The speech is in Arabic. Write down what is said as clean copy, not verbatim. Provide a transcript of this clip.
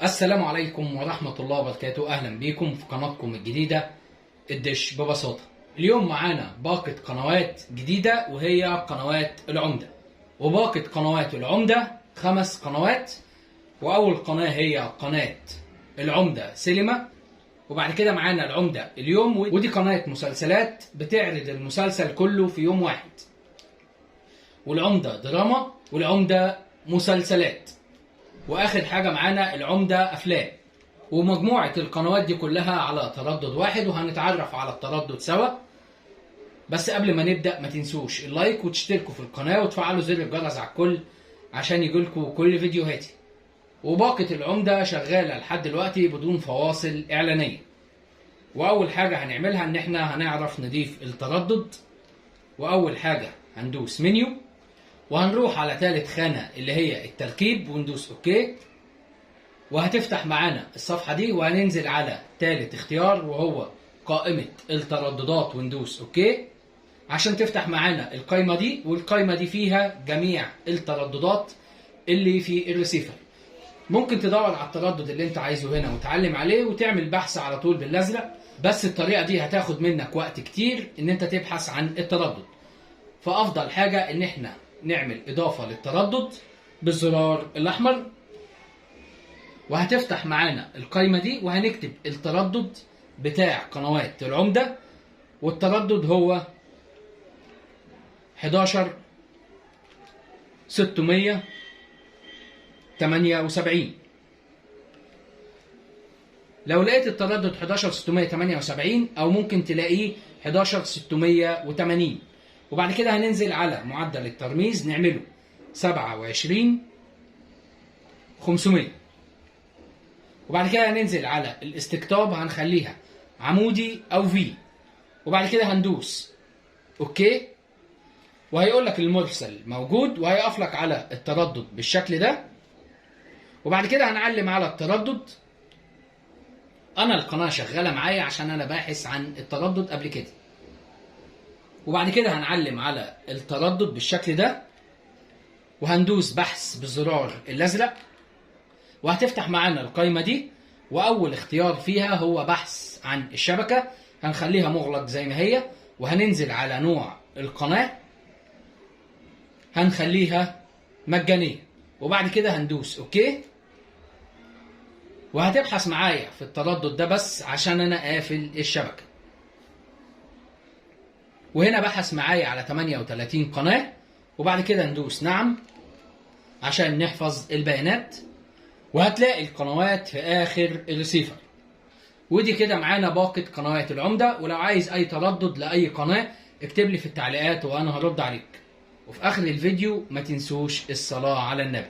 السلام عليكم ورحمة الله وبركاته. أهلا بيكم في قناتكم الجديدة الدش ببساطة. اليوم معانا باقة قنوات جديدة وهي قنوات العمدة، وباقة قنوات العمدة 5 قنوات. وأول قناة هي قناة العمدة سينما، وبعد كده معانا العمدة اليوم، ودي قناة مسلسلات بتعرض المسلسل كله في يوم واحد، والعمدة دراما، والعمدة مسلسلات، واخر حاجه معانا العمده افلام. ومجموعه القنوات دي كلها على تردد واحد، وهنتعرف على التردد سوا. بس قبل ما نبدا ما تنسوش اللايك وتشتركوا في القناه وتفعلوا زر الجرس على الكل عشان يجيلكوا كل فيديوهاتي. وباقه العمده شغاله لحد دلوقتي بدون فواصل اعلانيه. واول حاجه هنعملها ان احنا هنعرف نضيف التردد. واول حاجه هندوس منيو، وهنروح على ثالث خانة اللي هي التركيب وندوس اوكي، وهتفتح معانا الصفحة دي، وهننزل على ثالث اختيار وهو قائمة الترددات وندوس اوكي عشان تفتح معانا القائمة دي. والقائمة دي فيها جميع الترددات اللي في الريسيفر. ممكن تدور على التردد اللي انت عايزه هنا وتعلم عليه وتعمل بحث على طول بالازرق، بس الطريقة دي هتاخد منك وقت كتير ان انت تبحث عن التردد. فافضل حاجة ان احنا نعمل إضافة للتردد بالزرار الأحمر، وهتفتح معانا القائمة دي، وهنكتب التردد بتاع قنوات العمدة، والتردد هو 11678. لو لقيت التردد 11678 أو ممكن تلاقيه 11680. وبعد كده هننزل على معدل الترميز نعمله 27500. وبعد كده هننزل على الاستقطاب هنخليها عمودي او في، وبعد كده هندوس اوكي، وهيقول لك المرسل موجود، وهيقف لك على التردد بالشكل ده. وبعد كده هنعلم على التردد. انا القناة شغالة معايا عشان انا باحث عن التردد قبل كده. وبعد كده هنعلم على التردد بالشكل ده، وهندوس بحث بالزرار الازرق، وهتفتح معانا القائمة دي. واول اختيار فيها هو بحث عن الشبكة، هنخليها مغلق زي ما هي، وهننزل على نوع القناة هنخليها مجانية، وبعد كده هندوس اوكي. وهتبحث معايا في التردد ده بس عشان انا قافل الشبكة. وهنا بحث معايا على 38 قناة، وبعد كده ندوس نعم عشان نحفظ البيانات، وهتلاقي القنوات في آخر الريسيفر. ودي كده معانا باقة قنوات العمدة. ولو عايز أي تردد لأي قناة اكتب لي في التعليقات وأنا هرد عليك. وفي آخر الفيديو ما تنسوش الصلاة على النبي.